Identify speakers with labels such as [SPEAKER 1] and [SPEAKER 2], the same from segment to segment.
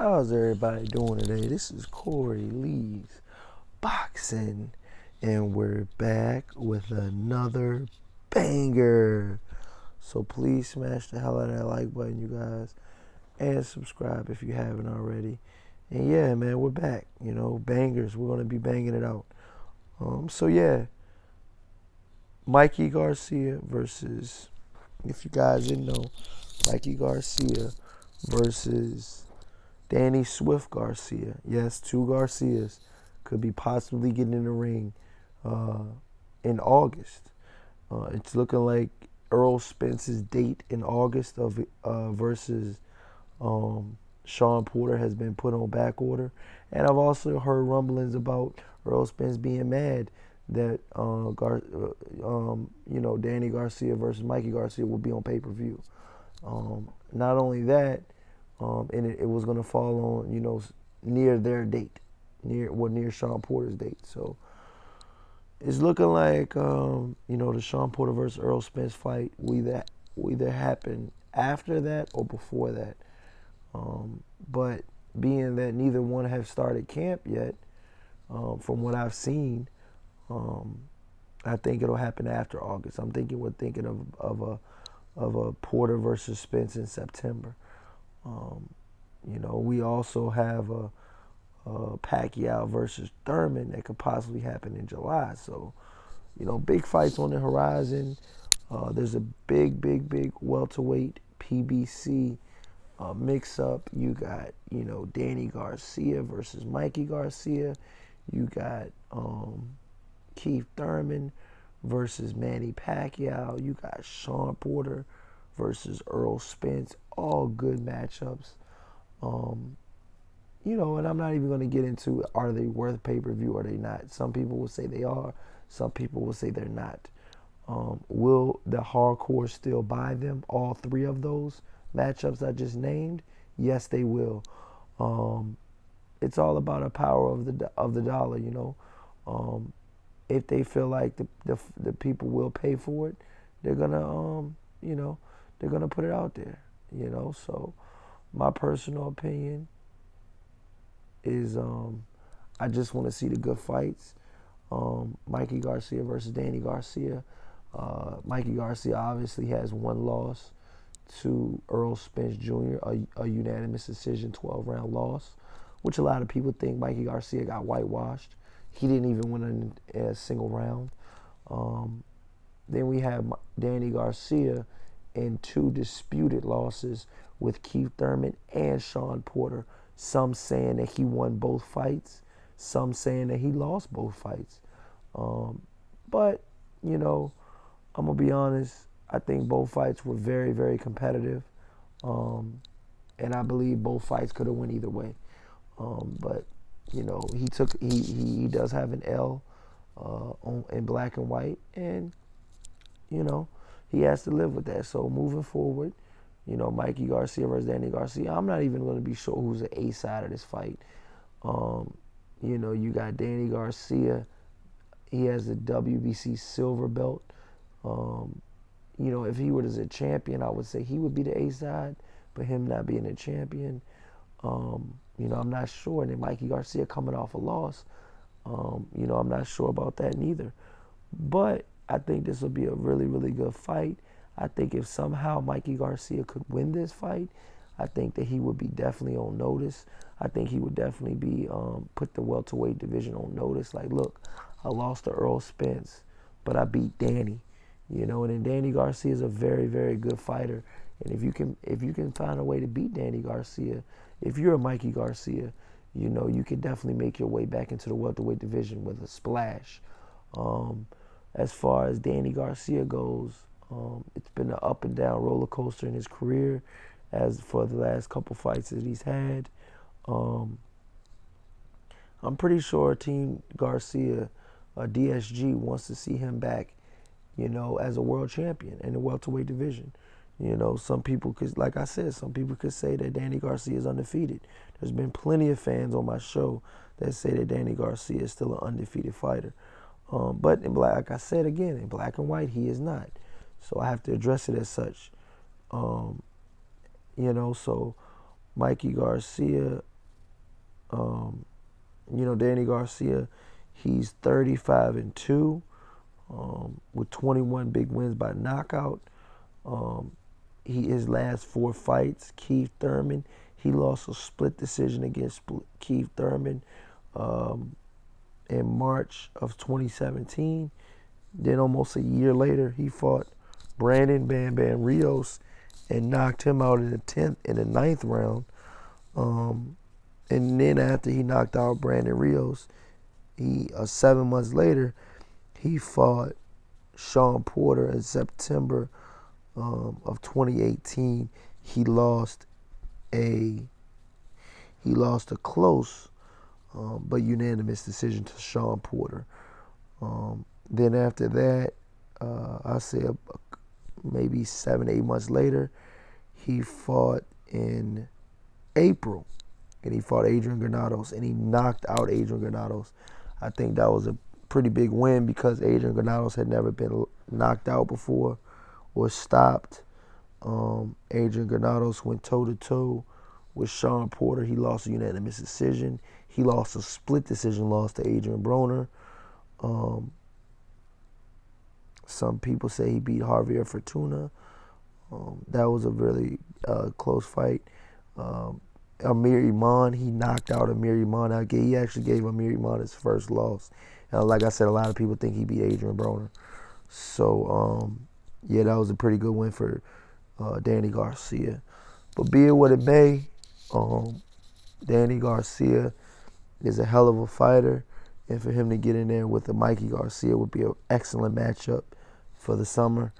[SPEAKER 1] How's everybody doing today? This is Corey Lee's Boxing, and we're back with another banger. So please smash the hell out of that like button, you guys, and subscribe if you haven't already. And yeah, man, we're back. You know, bangers. We're gonna be banging it out. So yeah, Mikey Garcia versus, if you guys didn't know, Mikey Garcia versus Danny Swift Garcia. Yes, two Garcias could be possibly getting in the ring in August. It's looking like Earl Spence's date in August of versus Sean Porter has been put on back order. And I've also heard rumblings about Earl Spence being mad that Danny Garcia versus Mikey Garcia will be on pay-per-view. Not only that, and it was going to fall on, near their date, near Sean Porter's date. So it's looking like, the Sean Porter versus Earl Spence fight will either happen after that or before that. But being that neither one have started camp yet, from what I've seen, I think it'll happen after August. We're thinking of a Porter versus Spence in September. We also have a Pacquaio versus Thurman that could possibly happen in July. So, big fights on the horizon. There's a big welterweight PBC mix-up. You got, Danny Garcia versus Mikey Garcia. You got Keith Thurman versus Manny Pacquiao. You got Sean Porter versus Earl Spence. All good matchups. And I'm not even going to get into, are they worth pay-per-view or are they not? Some people will say they are. Some people will say they're not. Will the hardcore still buy them, all three of those matchups I just named? Yes, they will. It's all about the power of the dollar, If they feel like the people will pay for it, they're gonna they're gonna put it out there, So my personal opinion is I just want to see the good fights. Mikey Garcia versus Danny Garcia. Mikey Garcia obviously has one loss to Earl Spence Jr., a unanimous decision 12-round loss, which a lot of people think Mikey Garcia got whitewashed. He didn't even win a single round. Then we have Danny Garcia in two disputed losses with Keith Thurman and Sean Porter. Some saying that he won both fights. Some saying that he lost both fights. But, I'm going to be honest. I think both fights were very, very competitive. And I believe both fights could have went either way. But, he does have an L in black and white. And, he has to live with that. So moving forward, Mikey Garcia versus Danny Garcia, I'm not even going to be sure who's the A side of this fight. You got Danny Garcia. He has the WBC silver belt. If he was a champion, I would say he would be the A side, but him not being a champion, I'm not sure. And then Mikey Garcia coming off a loss, I'm not sure about that neither. But I think this will be a really, really good fight. I think if somehow Mikey Garcia could win this fight, I think that he would be definitely on notice. I think he would definitely be put the welterweight division on notice. Like, look, I lost to Earl Spence, but I beat Danny. And then Danny Garcia is a very, very good fighter. And if you can find a way to beat Danny Garcia, if you're a Mikey Garcia, you can definitely make your way back into the welterweight division with a splash. As far as Danny Garcia goes, it's been an up and down roller coaster in his career as for the last couple fights that he's had. I'm pretty sure Team Garcia, DSG, wants to see him back, as a world champion in the welterweight division. Some people could, like I said, some people could say that Danny Garcia is undefeated. There's been plenty of fans on my show that say that Danny Garcia is still an undefeated fighter. But in black, like I said again, in black and white, he is not. So I have to address it as such. So Mikey Garcia, Danny Garcia, he's 35-2 with 21 big wins by knockout. His last 4 fights, Keith Thurman, he lost a split decision against Keith Thurman in March of 2017. Then almost a year later, he fought Brandon Bam Bam Rios and knocked him out in the ninth round. And then after he knocked out Brandon Rios, 7 months later, he fought Sean Porter in September of 2018. He lost a close but unanimous decision to Sean Porter. Then after that, I say maybe 7-8 months later, he fought in April, and he fought Adrian Granados, and he knocked out Adrian Granados. I think that was a pretty big win because Adrian Granados had never been knocked out before or stopped. Adrian Granados went toe-to-toe with Sean Porter. He lost a unanimous decision. He lost a split decision loss to Adrian Broner. Some people say he beat Javier Fortuna. That was a really close fight. Amir Iman, he knocked out Amir Iman. He actually gave Amir Iman his first loss. Like I said, a lot of people think he beat Adrian Broner. So, yeah, that was a pretty good win for Danny Garcia. But be it what it may, Danny Garcia is a hell of a fighter. And for him to get in there with the Mikey Garcia would be an excellent matchup for the summer.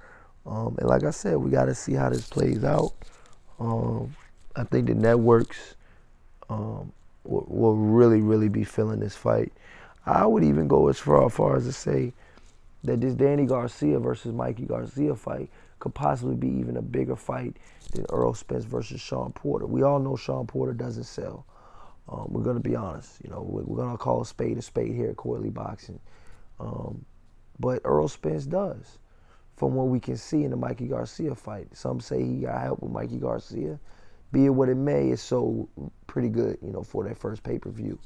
[SPEAKER 1] And like I said, we got to see how this plays out. I think the networks will really, really be feeling this fight. I would even go as far as to say that this Danny Garcia versus Mikey Garcia fight could possibly be even a bigger fight than Errol Spence versus Sean Porter. We all know Sean Porter doesn't sell. We're going to be honest. We're going to call a spade here at Quarterly Boxing. But Errol Spence does, from what we can see in the Mikey Garcia fight. Some say he got help with Mikey Garcia. Be it what it may, it sold pretty good, for their first pay-per-view.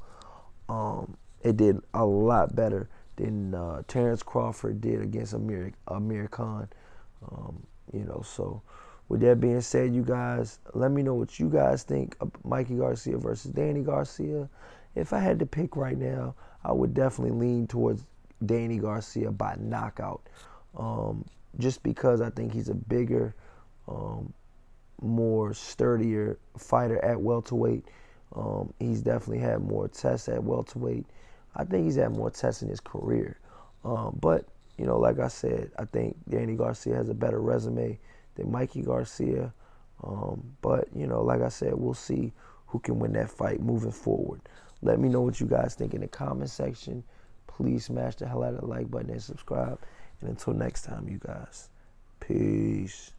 [SPEAKER 1] It did a lot better than Terrence Crawford did against Amir Khan. So with that being said, you guys, let me know what you guys think of Mikey Garcia versus Danny Garcia. If I had to pick right now, I would definitely lean towards Danny Garcia by knockout. Just because I think he's a bigger, more sturdier fighter at welterweight. He's definitely had more tests at welterweight. I think he's had more tests in his career. But, like I said, I think Danny Garcia has a better resume than Mikey Garcia. But, like I said, we'll see who can win that fight moving forward. Let me know what you guys think in the comment section. Please smash the hell out of the like button and subscribe. And until next time, you guys, peace.